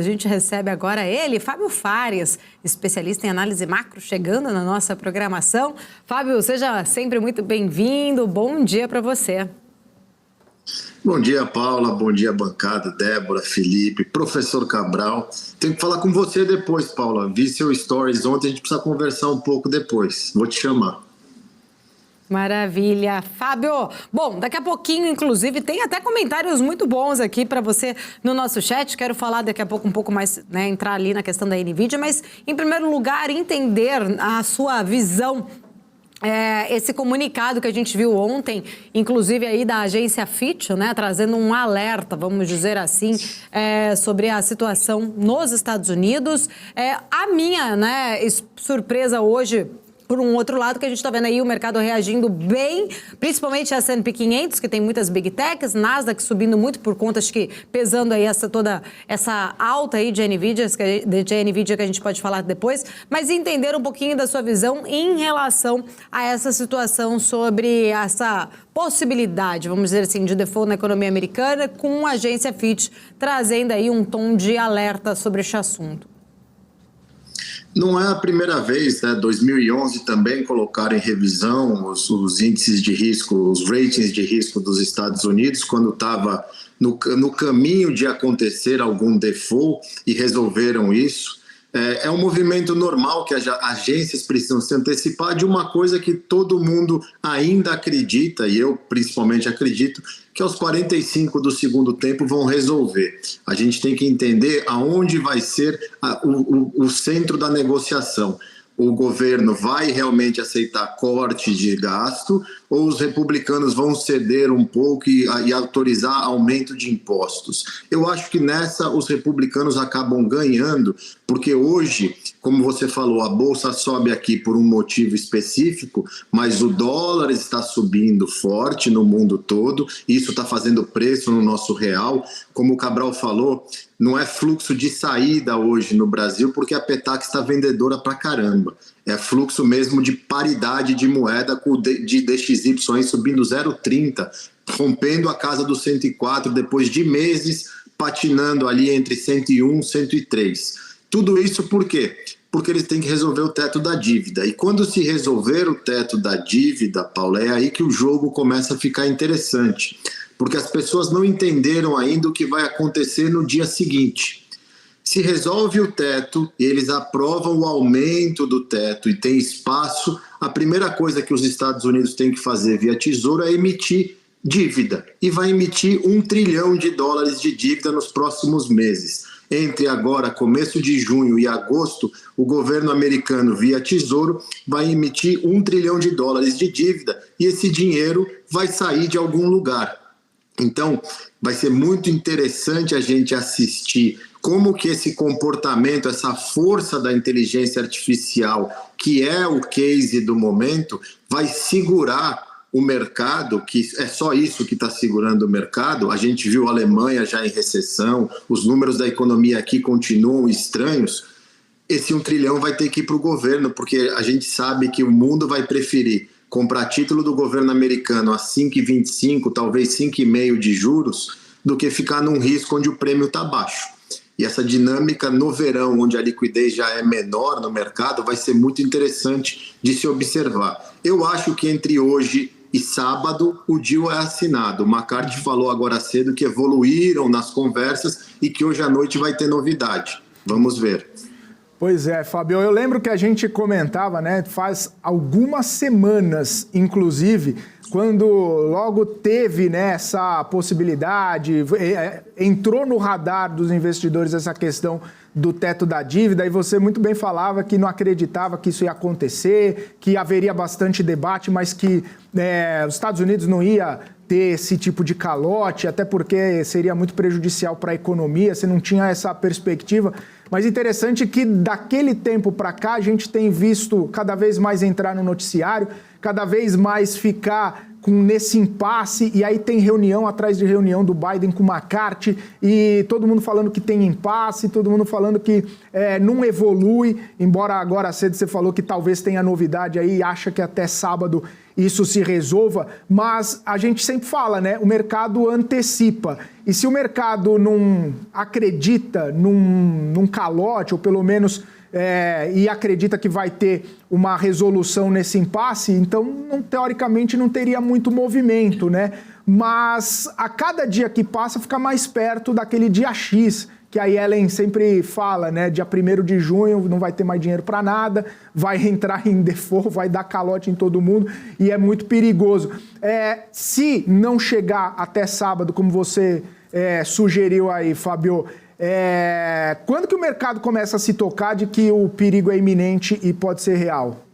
A gente recebe agora ele, Fábio Fares, especialista em análise macro, chegando na nossa programação. Fábio, seja sempre muito bem-vindo. Bom dia para você. Bom dia, Paula. Bom dia, bancada. Débora, Felipe, professor Cabral. Tenho que falar com você depois, Paula. Vi seu stories ontem, a gente precisa conversar um pouco depois. Vou te chamar. Maravilha. Fábio, bom, daqui a pouquinho, inclusive, tem até comentários muito bons aqui para você no nosso chat. Quero falar daqui a pouco um pouco mais, entrar ali na questão da NVIDIA, mas, em primeiro lugar, entender a sua visão. Esse comunicado que a gente viu ontem, inclusive aí da agência Fitch, trazendo um alerta, vamos dizer assim, sobre a situação nos Estados Unidos. A minha, surpresa hoje, por um outro lado, que a gente está vendo aí o mercado reagindo bem, principalmente a S&P 500, que tem muitas big techs, Nasdaq subindo muito por conta, acho que pesando aí toda essa alta aí de NVIDIA que a gente pode falar depois, mas entender um pouquinho da sua visão em relação a essa situação sobre essa possibilidade, vamos dizer assim, de default na economia americana, com a agência Fitch trazendo aí um tom de alerta sobre este assunto. Não é a primeira vez, 2011 também colocaram em revisão os índices de risco, os ratings de risco dos Estados Unidos, quando estava no caminho de acontecer algum default e resolveram isso. É um movimento normal que as agências precisam se antecipar de uma coisa que todo mundo ainda acredita, e eu principalmente acredito, que aos 45 do segundo tempo vão resolver. A gente tem que entender aonde vai ser o centro da negociação. O governo vai realmente aceitar corte de gasto ou os republicanos vão ceder um pouco e autorizar aumento de impostos? Eu acho que nessa os republicanos acabam ganhando, porque hoje, como você falou, a bolsa sobe aqui por um motivo específico, mas o dólar está subindo forte no mundo todo, e isso está fazendo preço no nosso real. Como o Cabral falou, não é fluxo de saída hoje no Brasil, porque a Petax está vendedora pra caramba. É fluxo mesmo de paridade de moeda de DXY subindo 0,30, rompendo a casa dos 104, depois de meses patinando ali entre 101 e 103. Tudo isso por quê? Porque eles têm que resolver o teto da dívida. E quando se resolver o teto da dívida, Paula, é aí que o jogo começa a ficar interessante. Porque as pessoas não entenderam ainda o que vai acontecer no dia seguinte. Se resolve o teto, eles aprovam o aumento do teto e tem espaço, a primeira coisa que os Estados Unidos têm que fazer via Tesouro é emitir dívida. E vai emitir $1 trilhão de dívida nos próximos meses. Entre agora, começo de junho e agosto, o governo americano, via Tesouro, vai emitir $1 trilhão de dívida e esse dinheiro vai sair de algum lugar. Então, vai ser muito interessante a gente assistir como que esse comportamento, essa força da inteligência artificial, que é o case do momento, vai segurar o mercado, que é só isso que está segurando o mercado. A gente viu a Alemanha já em recessão, os números da economia aqui continuam estranhos. Esse $1 trilhão vai ter que ir para o governo, porque a gente sabe que o mundo vai preferir comprar título do governo americano a 5,25, talvez 5,5 de juros, do que ficar num risco onde o prêmio está baixo. E essa dinâmica no verão, onde a liquidez já é menor no mercado, vai ser muito interessante de se observar. Eu acho que entre hoje e sábado o deal é assinado. O McCarthy falou agora cedo que evoluíram nas conversas e que hoje à noite vai ter novidade. Vamos ver. Pois é, Fábio, eu lembro que a gente comentava, faz algumas semanas, inclusive, quando logo teve essa possibilidade, entrou no radar dos investidores essa questão do teto da dívida, e você muito bem falava que não acreditava que isso ia acontecer, que haveria bastante debate, mas que os Estados Unidos não ia ter esse tipo de calote, até porque seria muito prejudicial para a economia, você não tinha essa perspectiva. Mas interessante que daquele tempo para cá a gente tem visto cada vez mais entrar no noticiário, cada vez mais ficar nesse impasse, e aí tem reunião atrás de reunião do Biden com o McCarthy, e todo mundo falando que tem impasse, todo mundo falando que não evolui, embora agora cedo você falou que talvez tenha novidade aí, acha que até sábado isso se resolva, mas a gente sempre fala, né? O mercado antecipa. E se o mercado não acredita num calote, ou pelo menos e acredita que vai ter uma resolução nesse impasse, então, teoricamente, não teria muito movimento, né? Mas a cada dia que passa, fica mais perto daquele dia X, que a Yellen sempre fala, né? Dia 1º de junho não vai ter mais dinheiro para nada, vai entrar em default, vai dar calote em todo mundo e é muito perigoso. Se não chegar até sábado, como você sugeriu aí, Fábio, quando que o mercado começa a se tocar de que o perigo é iminente e pode ser real?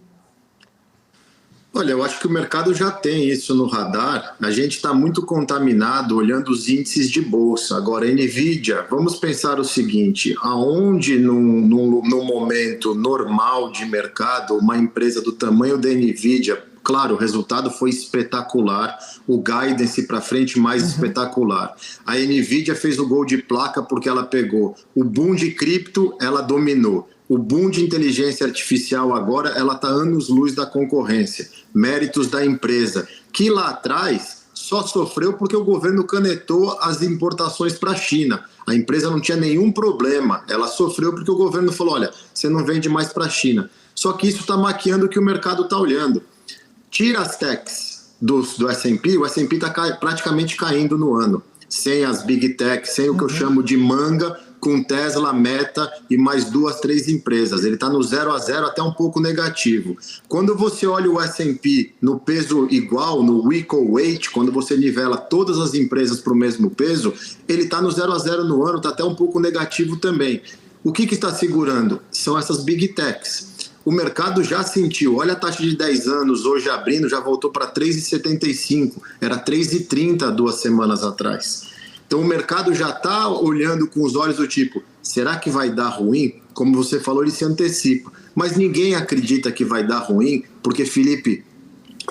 Olha, eu acho que o mercado já tem isso no radar. A gente está muito contaminado olhando os índices de bolsa. Agora, a NVIDIA, vamos pensar o seguinte, aonde num momento normal de mercado, uma empresa do tamanho da NVIDIA, claro, o resultado foi espetacular, o guidance para frente mais espetacular. A NVIDIA fez o gol de placa porque ela pegou o boom de cripto, ela dominou. O boom de inteligência artificial agora, ela está anos-luz da concorrência. Méritos da empresa, que lá atrás só sofreu porque o governo canetou as importações para a China. A empresa não tinha nenhum problema, ela sofreu porque o governo falou, olha, você não vende mais para a China. Só que isso está maquiando o que o mercado está olhando. Tira as techs do S&P, o S&P está praticamente caindo no ano. Sem as big techs, sem o que eu chamo de manga, com Tesla, Meta e mais 2, 3 empresas. Ele está no 0 a 0, até um pouco negativo. Quando você olha o S&P no peso igual, no equal weight, quando você nivela todas as empresas para o mesmo peso, ele está no 0 a 0 no ano, está até um pouco negativo também. O que está segurando? São essas big techs. O mercado já sentiu, olha a taxa de 10 anos, hoje abrindo, já voltou para 3,75, era 3,30 2 semanas atrás. Então o mercado já está olhando com os olhos do tipo, será que vai dar ruim? Como você falou, ele se antecipa. Mas ninguém acredita que vai dar ruim, porque, Felipe,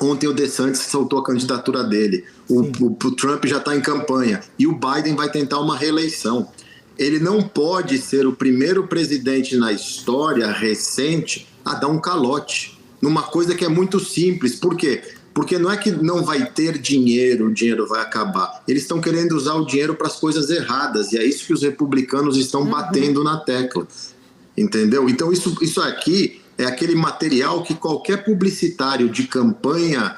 ontem o DeSantis soltou a candidatura dele, o Trump já está em campanha, e o Biden vai tentar uma reeleição. Ele não pode ser o primeiro presidente na história recente a dar um calote numa coisa que é muito simples. Por quê? Porque não é que não vai ter dinheiro, o dinheiro vai acabar. Eles estão querendo usar o dinheiro para as coisas erradas, e é isso que os republicanos estão batendo na tecla. Entendeu? Então isso aqui é aquele material que qualquer publicitário de campanha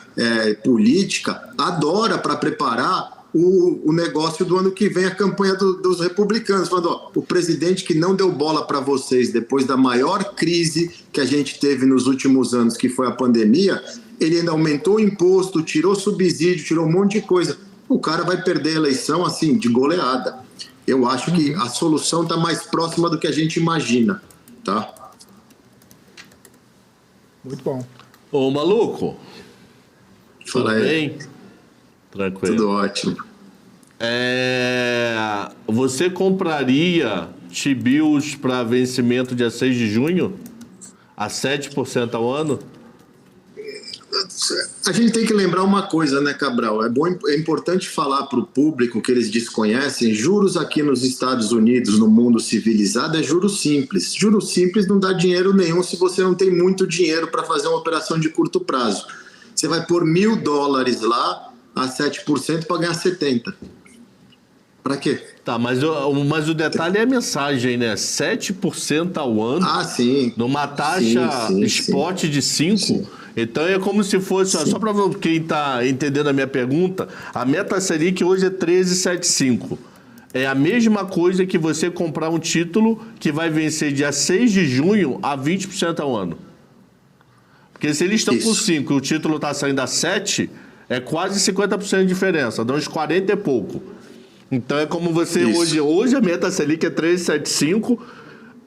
política adora para preparar o negócio do ano que vem, a campanha dos republicanos, falando, ó, o presidente que não deu bola para vocês depois da maior crise que a gente teve nos últimos anos, que foi a pandemia, ele ainda aumentou o imposto, tirou subsídio, tirou um monte de coisa. O cara vai perder a eleição, assim, de goleada. Eu acho que a solução está mais próxima do que a gente imagina, tá? Muito bom. Ô, maluco. Fala aí. Tudo bem? Tranquilo. Tudo ótimo. Você compraria T-bills para vencimento dia 6 de junho? A 7% ao ano? A gente tem que lembrar uma coisa, né, Cabral? É importante falar para o público que eles desconhecem. Juros aqui nos Estados Unidos, no mundo civilizado, é juros simples. Juros simples não dá dinheiro nenhum se você não tem muito dinheiro para fazer uma operação de curto prazo. Você vai pôr $1.000 lá a 7% para ganhar 70%. Para quê? Tá, mas o detalhe é a mensagem, né? 7% ao ano. Ah, sim. Numa taxa spot de 5%. Sim. Então é como se fosse, só para quem está entendendo a minha pergunta, a meta Selic hoje é 13,75. É a mesma coisa que você comprar um título que vai vencer dia 6 de junho a 20% ao ano. Porque se eles estão com 5 e o título está saindo a 7, é quase 50% de diferença, dá uns 40 e pouco. Então é como você hoje a meta Selic é 13,75.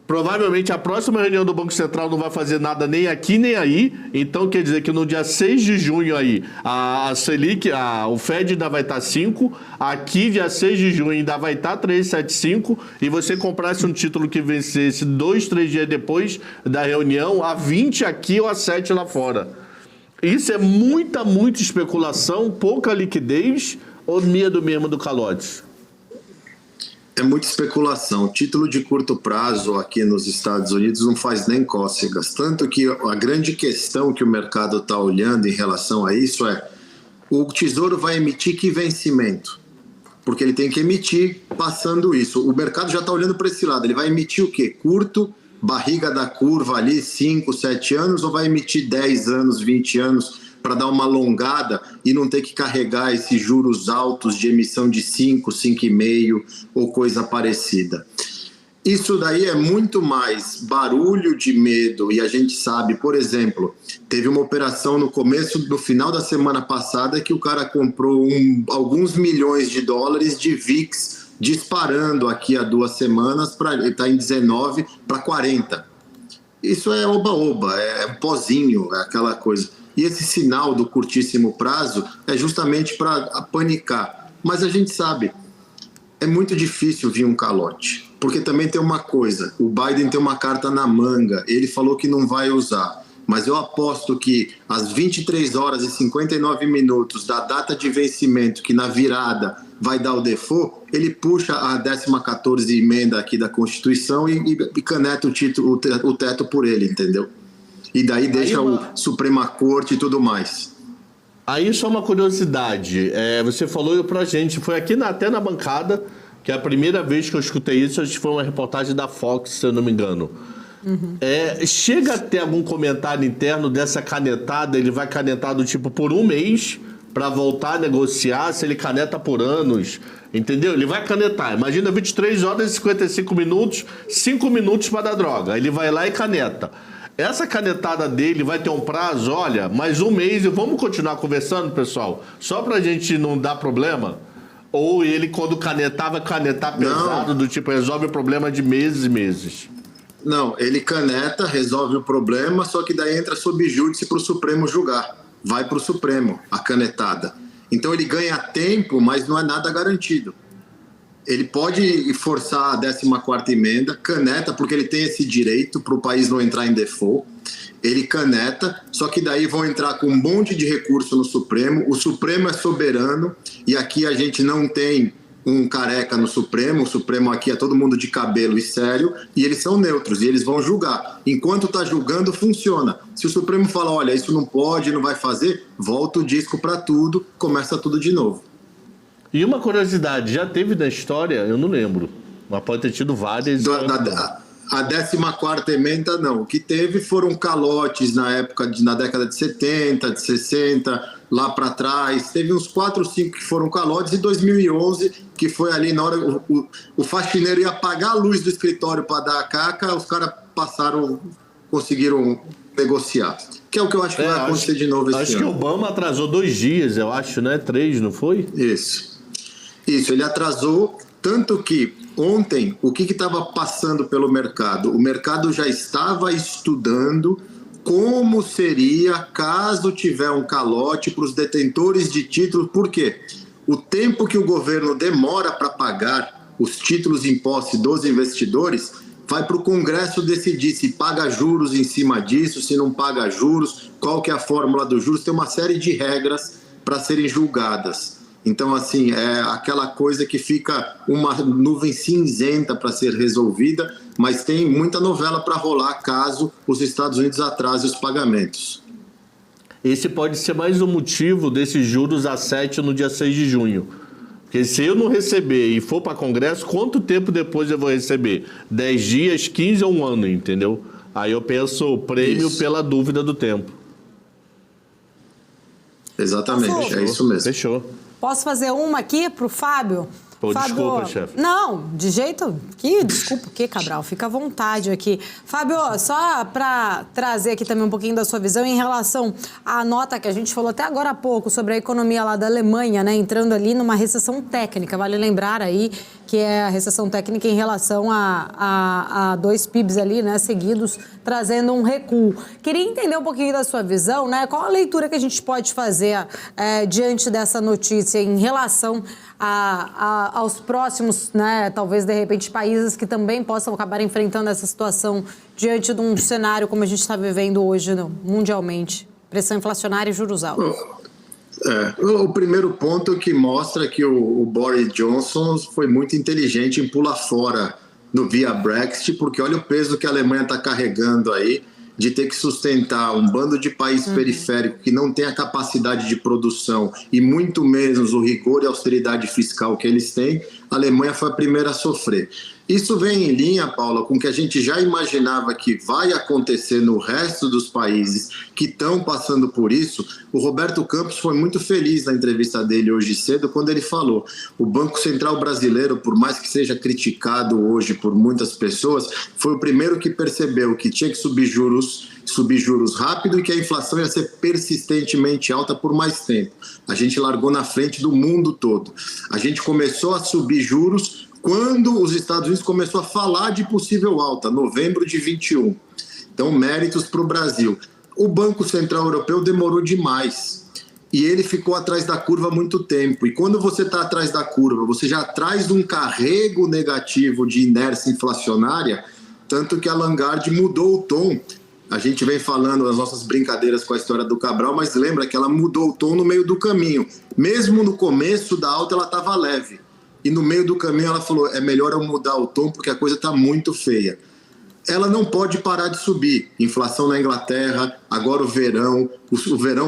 Provavelmente a próxima reunião do Banco Central não vai fazer nada nem aqui nem aí. Então quer dizer que no dia 6 de junho aí, a Selic, o Fed ainda vai estar 5, aqui dia 6 de junho ainda vai estar 3,75, e você comprasse um título que vencesse 2, 3 dias depois da reunião, a 20 aqui ou a 7 lá fora. Isso é muita especulação, pouca liquidez ou medo mesmo do calote? É muita especulação. Título de curto prazo aqui nos Estados Unidos não faz nem cócegas. Tanto que a grande questão que o mercado está olhando em relação a isso é: o Tesouro vai emitir que vencimento? Porque ele tem que emitir passando isso. O mercado já está olhando para esse lado. Ele vai emitir o quê? Curto, barriga da curva ali, 5, 7 anos, ou vai emitir 10 anos, 20 anos para dar uma alongada e não ter que carregar esses juros altos de emissão de 5, 5,5 ou coisa parecida? Isso daí é muito mais barulho de medo, e a gente sabe, por exemplo, teve uma operação no final da semana passada que o cara comprou alguns milhões de dólares de VIX disparando aqui há 2 semanas, ele está em 19 para 40. Isso é oba-oba, é um pozinho, é aquela coisa. E esse sinal do curtíssimo prazo é justamente para panicar. Mas a gente sabe, é muito difícil vir um calote. Porque também tem uma coisa, o Biden tem uma carta na manga, ele falou que não vai usar, mas eu aposto que às 23 horas e 59 minutos da data de vencimento, que na virada vai dar o default, ele puxa a 14ª emenda aqui da Constituição e caneta o teto por ele, entendeu? E daí deixa a Suprema Corte e tudo mais. Aí só uma curiosidade, você falou pra gente, foi aqui até na bancada, que é a primeira vez que eu escutei isso, acho que foi uma reportagem da Fox, se eu não me engano. Uhum. Chega a ter algum comentário interno dessa canetada, ele vai canetar do tipo por 1 mês para voltar a negociar, se ele caneta por anos, entendeu? Ele vai canetar, imagina 23 horas e 55 minutos, 5 minutos para dar droga, ele vai lá e caneta. Essa canetada dele vai ter um prazo, olha, mais 1 mês e vamos continuar conversando, pessoal, só pra gente não dar problema? Ou ele, quando canetar, vai canetar pesado, do tipo, resolve o problema de meses e meses? Não, ele caneta, resolve o problema, só que daí entra sob júdice para o Supremo julgar. Vai para o Supremo, a canetada. Então ele ganha tempo, mas não é nada garantido. Ele pode forçar a 14ª emenda, caneta, porque ele tem esse direito para o país não entrar em default. Ele caneta, só que daí vão entrar com um monte de recurso no Supremo. O Supremo é soberano e aqui a gente não tem um careca no Supremo. O Supremo aqui é todo mundo de cabelo e sério e eles são neutros e eles vão julgar. Enquanto está julgando, funciona. Se o Supremo fala, olha, isso não pode, não vai fazer, volta o disco para tudo, começa tudo de novo. E uma curiosidade, já teve na história, eu não lembro, mas pode ter tido várias... A 14ª emenda, não. O que teve foram calotes na década de 70, de 60, lá para trás. Teve uns 4 ou 5 que foram calotes. E 2011, que foi ali na hora... O faxineiro ia apagar a luz do escritório para dar a caca, os caras conseguiram negociar. Que é o que eu acho que vai acontecer de novo esse ano. Acho que o Obama atrasou 2 dias, eu acho, né? 3, não foi? Isso, ele atrasou, tanto que ontem, o que estava passando pelo mercado? O mercado já estava estudando como seria caso tiver um calote para os detentores de títulos. Por quê? O tempo que o governo demora para pagar os títulos em posse dos investidores vai para o Congresso decidir se paga juros em cima disso, se não paga juros, qual que é a fórmula dos juros. Tem uma série de regras para serem julgadas. Então, assim, é aquela coisa que fica uma nuvem cinzenta para ser resolvida, mas tem muita novela para rolar caso os Estados Unidos atrasem os pagamentos. Esse pode ser mais um motivo desses juros a 7 no dia 6 de junho. Porque se eu não receber e for para Congresso, quanto tempo depois eu vou receber? 10 dias, 15 ou 1 ano, entendeu? Aí eu penso prêmio pela dúvida do tempo. Exatamente, é isso mesmo. Fechou. Posso fazer uma aqui pro Fábio? Pô, Fábio... desculpa, chefe. Não, de jeito... Desculpa o quê, Cabral? Fica à vontade aqui. Fábio, só para trazer aqui também um pouquinho da sua visão em relação à nota que a gente falou até agora há pouco sobre a economia lá da Alemanha, né? Entrando ali numa recessão técnica. Vale lembrar aí que é a recessão técnica em relação a 2 PIBs ali, né? Seguidos, trazendo um recuo. Queria entender um pouquinho da sua visão, né? Qual a leitura que a gente pode fazer diante dessa notícia em relação aos próximos, né, talvez de repente países que também possam acabar enfrentando essa situação diante de um cenário como a gente está vivendo hoje mundialmente? pressão inflacionária e juros altos? O primeiro ponto que mostra que o Boris Johnson foi muito inteligente em pular fora via Brexit, porque olha o peso que a Alemanha está carregando aí, de ter que sustentar um bando de país periférico que não tem a capacidade de produção e muito menos o rigor e austeridade fiscal que eles têm. A Alemanha foi a primeira a sofrer. Isso vem em linha, Paula, com o que a gente já imaginava que vai acontecer no resto dos países que estão passando por isso. O Roberto Campos foi muito feliz na entrevista dele hoje cedo, quando ele falou: o Banco Central brasileiro, por mais que seja criticado hoje por muitas pessoas, foi o primeiro que percebeu que tinha que subir juros rápido e que a inflação ia ser persistentemente alta por mais tempo. A gente largou na frente do mundo todo. A gente começou a subir juros quando os Estados Unidos começou a falar de possível alta, novembro de 21. Então, méritos para o Brasil. O Banco Central Europeu demorou demais e ele ficou atrás da curva há muito tempo. E quando você está atrás da curva, você já traz um carrego negativo de inércia inflacionária, tanto que a Lagarde mudou o tom. A gente vem falando das nossas brincadeiras com a história do Cabral, mas lembra que ela mudou o tom no meio do caminho. Mesmo no começo da alta, ela estava leve. E no meio do caminho ela falou: é melhor eu mudar o tom porque a coisa está muito feia. Ela não pode parar de subir. Inflação na Inglaterra, agora o verão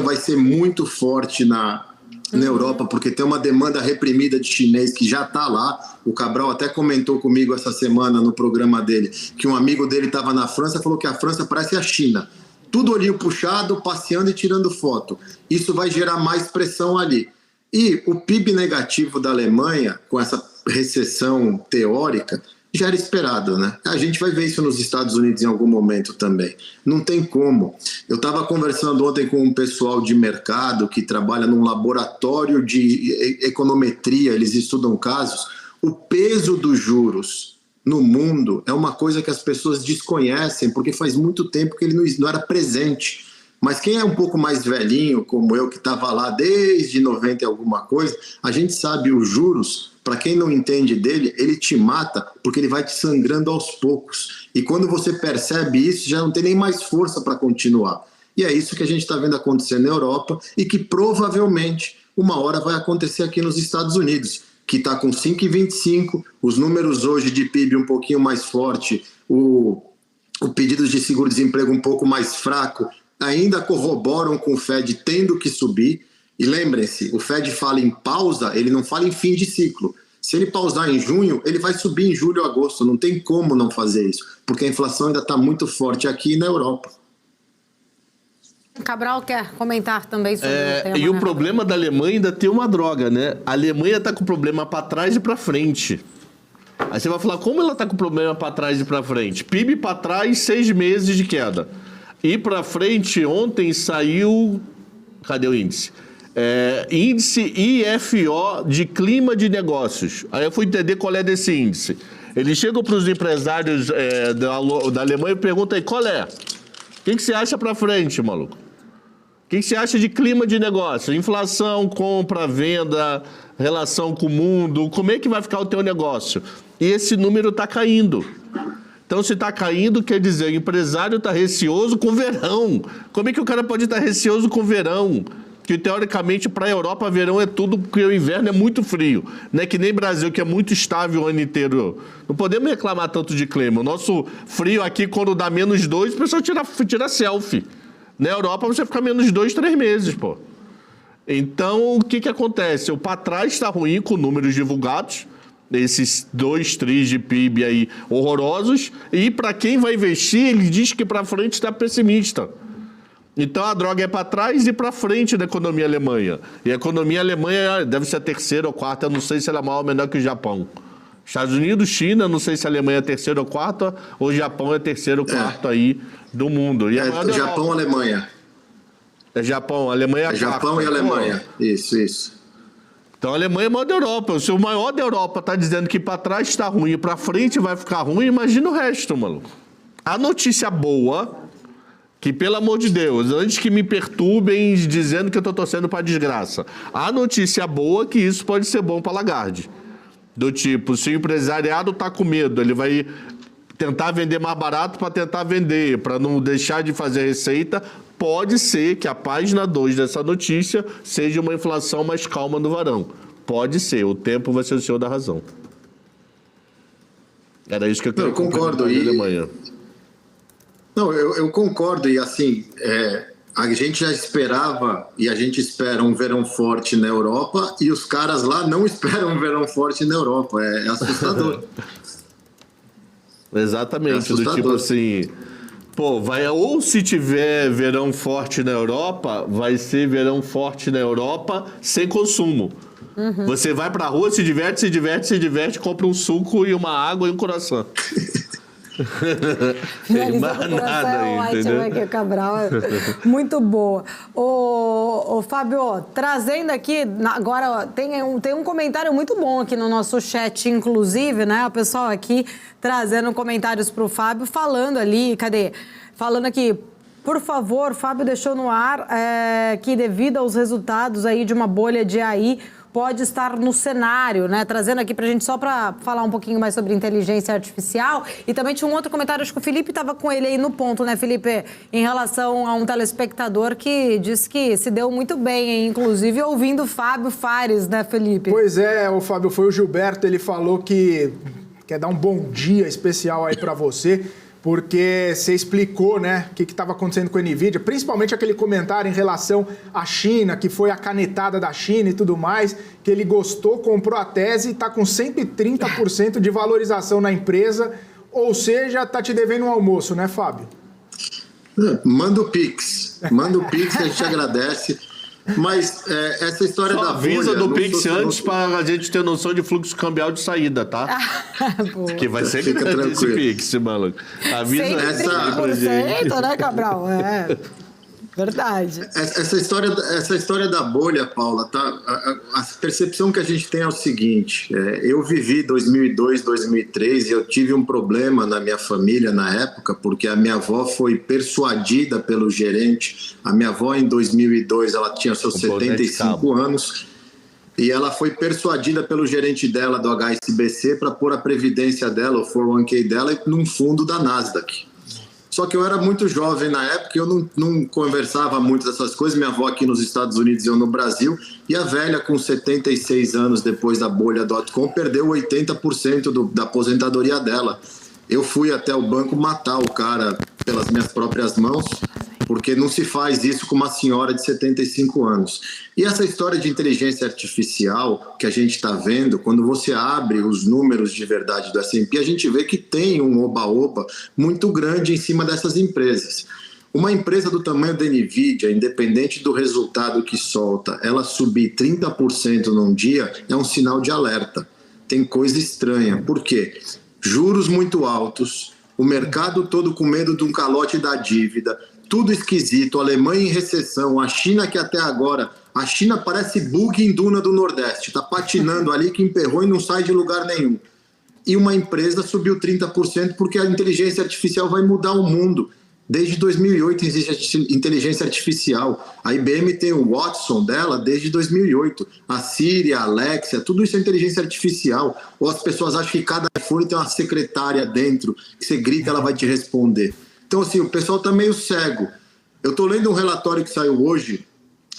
vai ser muito forte na Europa, porque tem uma demanda reprimida de chinês que já está lá. O Cabral até comentou comigo essa semana no programa dele, que um amigo dele estava na França e falou que a França parece a China. Tudo olhinho puxado, passeando e tirando foto. Isso vai gerar mais pressão ali. E o PIB negativo da Alemanha, com essa recessão teórica, já era esperado, né? A gente vai ver isso nos Estados Unidos em algum momento também. Não tem como. Eu estava conversando ontem com um pessoal de mercado que trabalha num laboratório de econometria, eles estudam casos. O peso dos juros no mundo é uma coisa que as pessoas desconhecem, porque faz muito tempo que ele não era presente. Mas quem é um pouco mais velhinho, como eu, que estava lá desde 90 e alguma coisa, a gente sabe os juros, para quem não entende dele, ele te mata porque ele vai te sangrando aos poucos. E quando você percebe isso, já não tem nem mais força para continuar. E é isso que a gente está vendo acontecer na Europa e que provavelmente uma hora vai acontecer aqui nos Estados Unidos, que está com 5,25, os números hoje de PIB um pouquinho mais forte, o pedido de seguro-desemprego um pouco mais fraco, ainda corroboram com o Fed tendo que subir. E lembrem-se, o Fed fala em pausa, ele não fala em fim de ciclo. Se ele pausar em junho, ele vai subir em julho ou agosto. Não tem como não fazer isso, porque a inflação ainda está muito forte aqui na Europa. Cabral quer comentar também sobre o tema. E o problema da Alemanha ainda tem uma droga, né? A Alemanha está com problema para trás e para frente. Aí você vai falar, como ela está com problema para trás e para frente? PIB para trás, 6 meses de queda. E para frente, ontem saiu... Cadê o índice? Índice IFO de clima de negócios. Aí eu fui entender qual é desse índice. Eles chegam para os empresários da Alemanha e perguntam aí, qual é? O que você acha para frente, maluco? O que você acha de clima de negócio? Inflação, compra, venda, relação com o mundo. Como é que vai ficar o teu negócio? E esse número está caindo. Então, se está caindo, quer dizer, o empresário está receoso com o verão. Como é que o cara pode estar receoso com o verão? Que, teoricamente, para a Europa, verão é tudo, porque o inverno é muito frio. Não é que nem Brasil, que é muito estável o ano inteiro. Não podemos reclamar tanto de clima. O nosso frio aqui, quando dá -2, o pessoal tira selfie. Na Europa, você fica -2, 3 meses, pô. Então, o que acontece? O para trás está ruim com números divulgados, esses 2 tris de PIB aí horrorosos, e para quem vai investir, ele diz que para frente está pessimista. Então a droga é para trás e para frente da economia alemã. E a economia alemã deve ser a terceira ou quarta, não sei se ela é maior ou menor que o Japão. Estados Unidos, China, não sei se a Alemanha é a terceira ou quarta, ou o Japão é a terceira ou quarta aí do mundo. E Japão, Alemanha. É Japão, a Alemanha é a quarta. Japão e Alemanha, isso. Então a Alemanha é maior da Europa. Se o maior da Europa está dizendo que para trás está ruim e para frente vai ficar ruim, imagina o resto, maluco. A notícia boa, que pelo amor de Deus, antes que me perturbem dizendo que eu estou torcendo para a desgraça, a notícia boa é que isso pode ser bom para a Lagarde. Do tipo, se o empresariado está com medo, ele vai tentar vender mais barato para tentar vender, para não deixar de fazer receita, pode ser que a página 2 dessa notícia seja uma inflação mais calma no verão. Pode ser, o tempo vai ser o senhor da razão. Era isso que eu queria concordo de manhã. Não, eu concordo, e assim, a gente já esperava, e a gente espera um verão forte na Europa, e os caras lá não esperam um verão forte na Europa, é assustador. Exatamente, do tipo assim, pô, ou se tiver verão forte na Europa, vai ser verão forte na Europa sem consumo. Uhum. Você vai pra rua, se diverte, compra um suco e uma água e um croissant. Tem mais nada aí, entendeu? Aqui, Cabral, muito boa. Ô, Fábio, trazendo aqui, agora tem um comentário muito bom aqui no nosso chat, inclusive, né? O pessoal aqui trazendo comentários pro Fábio, falando ali, falando aqui, por favor, Fábio deixou no ar que devido aos resultados aí de uma bolha de AI, pode estar no cenário, né? Trazendo aqui pra gente só para falar um pouquinho mais sobre inteligência artificial. E também tinha um outro comentário, acho que o Felipe estava com ele aí no ponto, né, Felipe? Em relação a um telespectador que disse que se deu muito bem, hein? Inclusive ouvindo Fábio Fares, né, Felipe? Pois é, o Fábio, foi o Gilberto, ele falou que quer dar um bom dia especial aí para você, porque você explicou, né, o que estava acontecendo com a NVIDIA, principalmente aquele comentário em relação à China, que foi a canetada da China e tudo mais, que ele gostou, comprou a tese e está com 130% de valorização na empresa, ou seja, está te devendo um almoço, né, Fábio? Manda o Pix que a gente agradece. Mas essa história só da avisa do Pix antes para a gente ter noção de fluxo cambial de saída, tá? Que vai ser grande esse Pix, maluco. Avisa essa... gente. Né, Cabral? Verdade. Essa história da bolha, Paula, tá? A percepção que a gente tem é o seguinte, eu vivi 2002, 2003 e eu tive um problema na minha família na época, porque a minha avó foi persuadida pelo gerente. A minha avó, em 2002, ela tinha seus 75 anos e ela foi persuadida pelo gerente dela do HSBC para pôr a previdência dela, o 401k dela, num fundo da Nasdaq. Só que eu era muito jovem na época, eu não conversava muito dessas coisas, minha avó aqui nos Estados Unidos e eu no Brasil, e a velha com 76 anos depois da bolha.com perdeu 80% da aposentadoria dela. Eu fui até o banco matar o cara pelas minhas próprias mãos, porque não se faz isso com uma senhora de 75 anos. E essa história de inteligência artificial que a gente está vendo, quando você abre os números de verdade do S&P, a gente vê que tem um oba-oba muito grande em cima dessas empresas. Uma empresa do tamanho da NVIDIA, independente do resultado que solta, ela subir 30% num dia é um sinal de alerta. Tem coisa estranha. Por quê? Juros muito altos, o mercado todo com medo de um calote da dívida, tudo esquisito, a Alemanha em recessão, a China que até agora, a China parece bug em duna do Nordeste, está patinando ali que emperrou e não sai de lugar nenhum. E uma empresa subiu 30% porque a inteligência artificial vai mudar o mundo. Desde 2008 existe inteligência artificial. A IBM tem o Watson dela desde 2008. A Siri, a Alexa, tudo isso é inteligência artificial. Ou as pessoas acham que cada iPhone tem uma secretária dentro, que você grita ela vai te responder. Então, assim, o pessoal está meio cego. Eu estou lendo um relatório que saiu hoje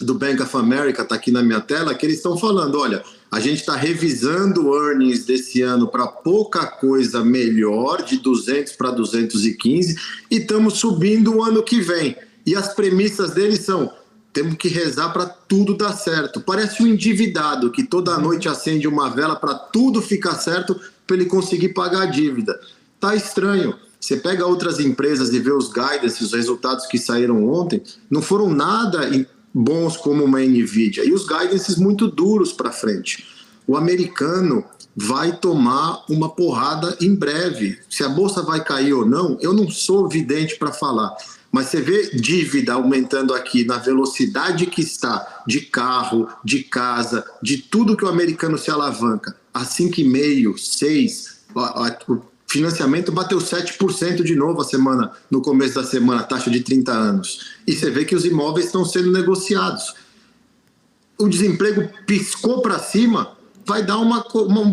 do Bank of America, está aqui na minha tela, que eles estão falando, olha, a gente está revisando o earnings desse ano para pouca coisa melhor, de 200 para 215, e estamos subindo o ano que vem. E as premissas deles são, temos que rezar para tudo dar certo. Parece um endividado que toda noite acende uma vela para tudo ficar certo, para ele conseguir pagar a dívida. Tá estranho. Você pega outras empresas e vê os guidance, os resultados que saíram ontem, não foram nada bons como uma NVIDIA. E os guidances muito duros para frente. O americano vai tomar uma porrada em breve. Se a bolsa vai cair ou não, eu não sou vidente para falar. Mas você vê dívida aumentando aqui na velocidade que está de carro, de casa, de tudo que o americano se alavanca. A 5,5%, 6%, financiamento bateu 7% de novo no começo da semana, taxa de 30 anos. E você vê que os imóveis estão sendo negociados. O desemprego piscou para cima vai dar uma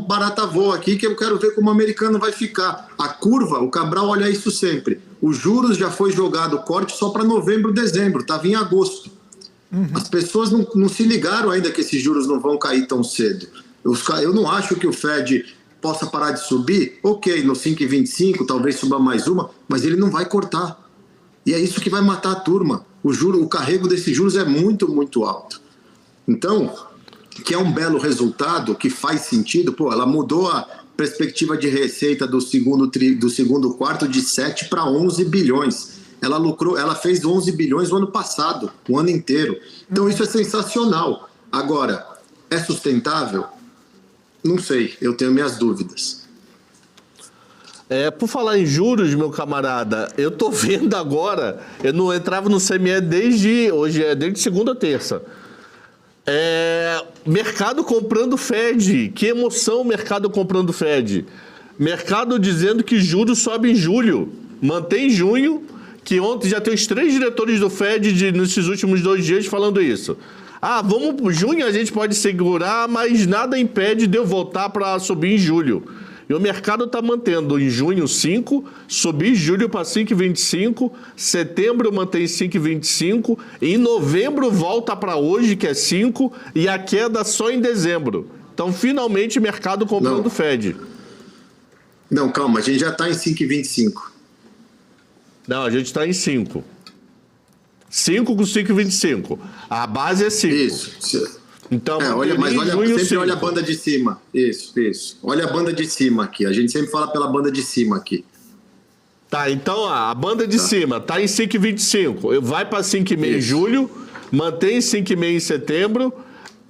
barata voa aqui, que eu quero ver como o americano vai ficar. A curva, o Cabral olha isso sempre. Os juros já foi jogado corte só para novembro, dezembro, estava em agosto. As pessoas não se ligaram ainda que esses juros não vão cair tão cedo. Eu não acho que o Fed possa parar de subir. Ok, no 5,25 talvez suba mais uma, mas ele não vai cortar. E é isso que vai matar a turma. O carrego desses juros é muito, muito alto. Então, que é um belo resultado, que faz sentido, ela mudou a perspectiva de receita do segundo quarto de 7 para 11 bilhões. Ela fez 11 bilhões no ano passado, o ano inteiro. Então isso é sensacional. Agora, é sustentável? Não sei, eu tenho minhas dúvidas. Por falar em juros, meu camarada, eu tô vendo agora, eu não entrava no CME desde segunda a terça. Mercado comprando Fed, que emoção, mercado comprando Fed. Mercado dizendo que juros sobe em julho, mantém em junho, que ontem já tem os 3 diretores do Fed nesses últimos 2 dias falando isso. Junho a gente pode segurar, mas nada impede de eu voltar para subir em julho. E o mercado está mantendo em junho 5, subir em julho para 5,25, setembro mantém 5,25, em novembro volta para hoje, que é 5, e a queda só em dezembro. Então, finalmente, mercado comprando Fed. Não, calma, a gente já está em 5,25. Não, a gente está em 5. 5 com 5,25. A base é 5. Isso. Então, sempre olha a banda de cima. Isso. Olha a banda de cima aqui. A gente sempre fala pela banda de cima aqui. Tá, então a banda de cima está em 5,25. Vai para 5,5 em julho, mantém 5,5 em setembro.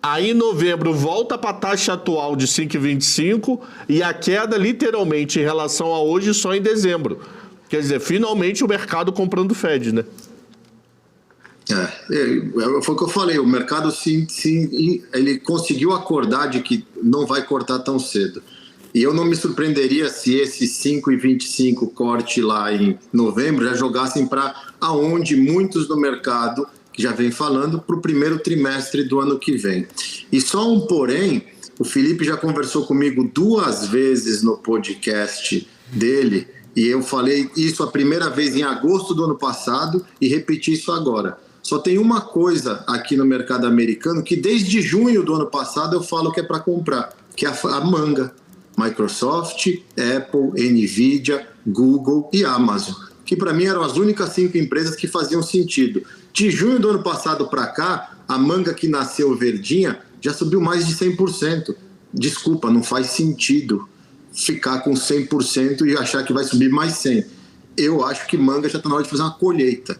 Aí em novembro volta para a taxa atual de 5,25 e a queda literalmente em relação a hoje só em dezembro. Quer dizer, finalmente o mercado comprando Fed, né? Foi o que eu falei, o mercado ele conseguiu acordar de que não vai cortar tão cedo. E eu não me surpreenderia se esse 5,25 corte lá em novembro já jogassem para aonde muitos no mercado, que já vem falando, para o primeiro trimestre do ano que vem. E só um porém, o Felipe já conversou comigo 2 vezes no podcast dele, e eu falei isso a primeira vez em agosto do ano passado e repeti isso agora. Só tem uma coisa aqui no mercado americano que desde junho do ano passado eu falo que é para comprar, que é a manga. Microsoft, Apple, Nvidia, Google e Amazon, que para mim eram as únicas 5 empresas que faziam sentido. De junho do ano passado para cá, a manga que nasceu verdinha já subiu mais de 100%. Desculpa, não faz sentido ficar com 100% e achar que vai subir mais 100%. Eu acho que manga já está na hora de fazer uma colheita.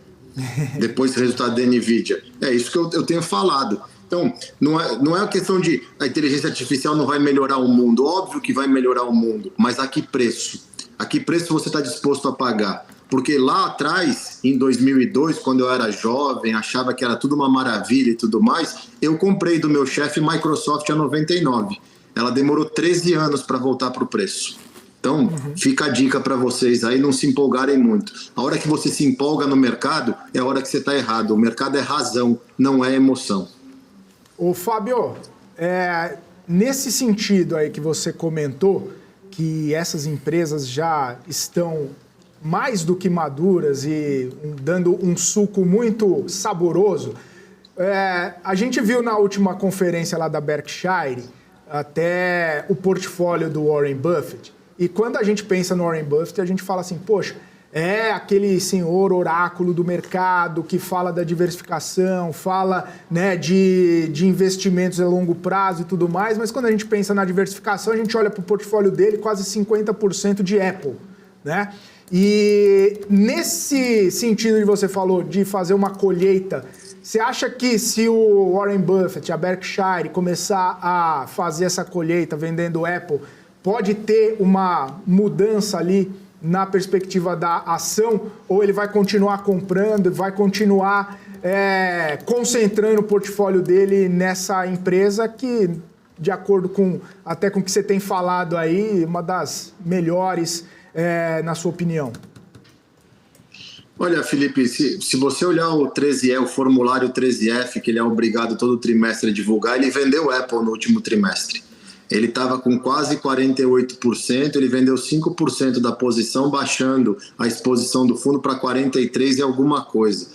Depois do resultado da Nvidia. É isso que eu tenho falado. Então, não é uma questão de a inteligência artificial não vai melhorar o mundo. Óbvio que vai melhorar o mundo, mas a que preço? A que preço você está disposto a pagar? Porque lá atrás, em 2002, quando eu era jovem, achava que era tudo uma maravilha e tudo mais, eu comprei do meu chefe Microsoft a 99. Ela demorou 13 anos para voltar para o preço. Então, fica a dica para vocês aí não se empolgarem muito. A hora que você se empolga no mercado é a hora que você está errado. O mercado é razão, não é emoção. Ô, Fábio, nesse sentido aí que você comentou, que essas empresas já estão mais do que maduras e dando um suco muito saboroso, a gente viu na última conferência lá da Berkshire até o portfólio do Warren Buffett. E quando a gente pensa no Warren Buffett, a gente fala assim, poxa, é aquele senhor oráculo do mercado que fala da diversificação, fala, né, de investimentos a longo prazo e tudo mais, mas quando a gente pensa na diversificação, a gente olha para o portfólio dele, quase 50% de Apple, né? E nesse sentido que você falou de fazer uma colheita, você acha que se o Warren Buffett, a Berkshire, começar a fazer essa colheita vendendo Apple, pode ter uma mudança ali na perspectiva da ação, ou ele vai continuar comprando, vai continuar concentrando o portfólio dele nessa empresa que, de acordo com até com o que você tem falado aí, uma das melhores, na sua opinião? Olha, Felipe, se você olhar o 13E, o formulário 13F, que ele é obrigado todo trimestre a divulgar, ele vendeu Apple no último trimestre. Ele estava com quase 48%, ele vendeu 5% da posição, baixando a exposição do fundo para 43% e alguma coisa.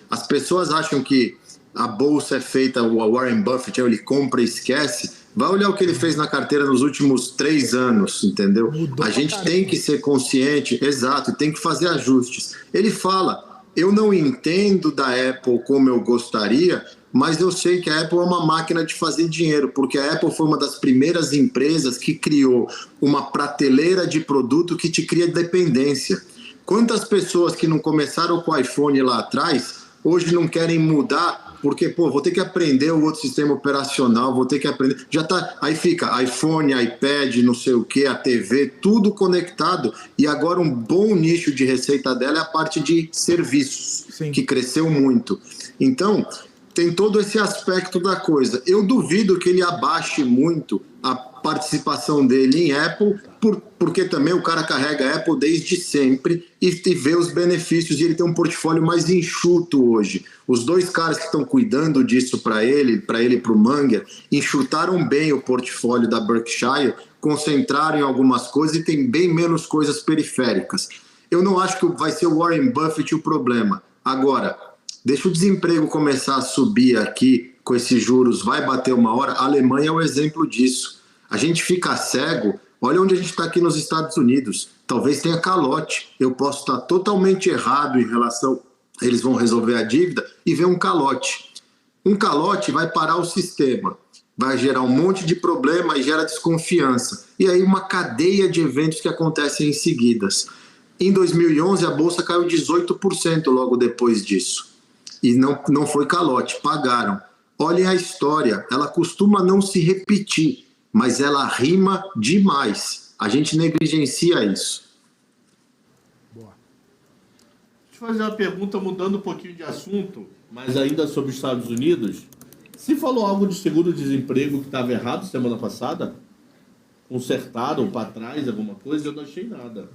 As pessoas acham que a bolsa é feita, o Warren Buffett, ele compra e esquece. Vai olhar o que ele fez na carteira nos últimos 3 anos, entendeu? A gente tem que ser consciente, exato, tem que fazer ajustes. Ele fala, eu não entendo da Apple como eu gostaria, mas eu sei que a Apple é uma máquina de fazer dinheiro, porque a Apple foi uma das primeiras empresas que criou uma prateleira de produto que te cria dependência. Quantas pessoas que não começaram com o iPhone lá atrás, hoje não querem mudar, porque, vou ter que aprender o outro sistema operacional, vou ter que aprender... Já tá, aí fica iPhone, iPad, não sei o que, a TV, tudo conectado. E agora um bom nicho de receita dela é a parte de serviços, sim, que cresceu muito. Então, tem todo esse aspecto da coisa. Eu duvido que ele abaixe muito a participação dele em Apple, porque também o cara carrega a Apple desde sempre e vê os benefícios, e ele tem um portfólio mais enxuto hoje. Os 2 caras que estão cuidando disso para ele e para o Munger, enxutaram bem o portfólio da Berkshire, concentraram em algumas coisas e tem bem menos coisas periféricas. Eu não acho que vai ser o Warren Buffett o problema. Agora, deixa o desemprego começar a subir aqui, com esses juros, vai bater uma hora. A Alemanha é um exemplo disso. A gente fica cego, olha onde a gente está aqui nos Estados Unidos. Talvez tenha calote. Eu posso estar totalmente errado em relação... Eles vão resolver a dívida e ver um calote. Um calote vai parar o sistema, vai gerar um monte de problema e gera desconfiança. E aí uma cadeia de eventos que acontecem em seguidas. Em 2011, a Bolsa caiu 18% logo depois disso. E não foi calote, pagaram. Olhem a história, ela costuma não se repetir, mas ela rima demais. A gente negligencia isso. Boa. Deixa eu fazer uma pergunta mudando um pouquinho de assunto, mas ainda sobre os Estados Unidos. Se falou algo de seguro-desemprego que estava errado semana passada? Consertaram para trás alguma coisa? Eu não achei nada.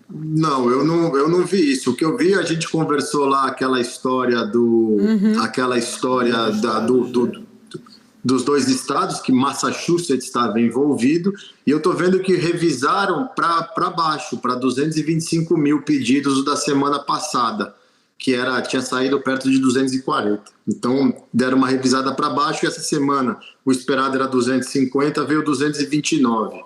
Não, eu não vi isso. O que eu vi, a gente conversou lá aquela história dos 2 estados, que Massachusetts estava envolvido, e eu estou vendo que revisaram para baixo, para 225 mil pedidos da semana passada, que tinha saído perto de 240. Então, deram uma revisada para baixo, e essa semana o esperado era 250, veio 229.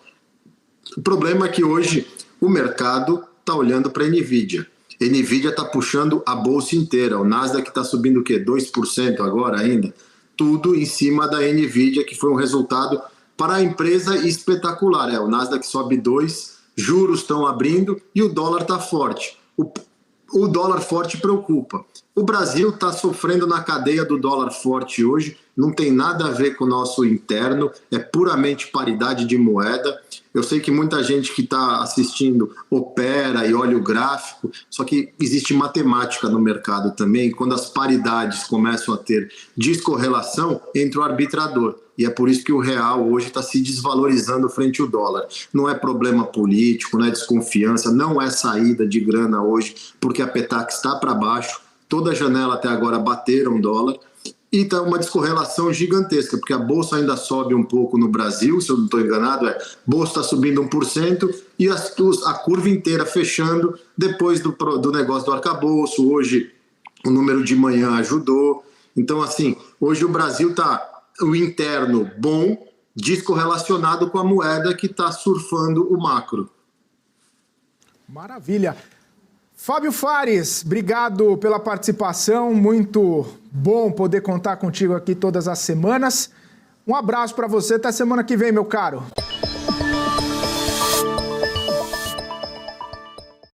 O problema é que hoje o mercado está olhando para a NVIDIA. A NVIDIA está puxando a bolsa inteira. O Nasdaq está subindo o quê? 2% agora ainda? Tudo em cima da NVIDIA, que foi um resultado para a empresa espetacular. O Nasdaq sobe 2%, juros estão abrindo e o dólar está forte. O dólar forte preocupa. O Brasil está sofrendo na cadeia do dólar forte hoje, não tem nada a ver com o nosso interno, é puramente paridade de moeda. Eu sei que muita gente que está assistindo opera e olha o gráfico, só que existe matemática no mercado também. Quando as paridades começam a ter descorrelação, entra o arbitrador. E é por isso que o real hoje está se desvalorizando frente ao dólar. Não é problema político, não é desconfiança, não é saída de grana hoje, porque a Petax está para baixo, toda a janela até agora bateram dólar. E está uma descorrelação gigantesca, porque a Bolsa ainda sobe um pouco no Brasil, se eu não estou enganado, a Bolsa está subindo 1% e a curva inteira fechando depois do negócio do arcabouço. Hoje o número de manhã ajudou. Então, assim, hoje o Brasil está o interno bom, descorrelacionado com a moeda que está surfando o macro. Maravilha. Fábio Fares, obrigado pela participação, muito bom poder contar contigo aqui todas as semanas. Um abraço para você, até semana que vem, meu caro.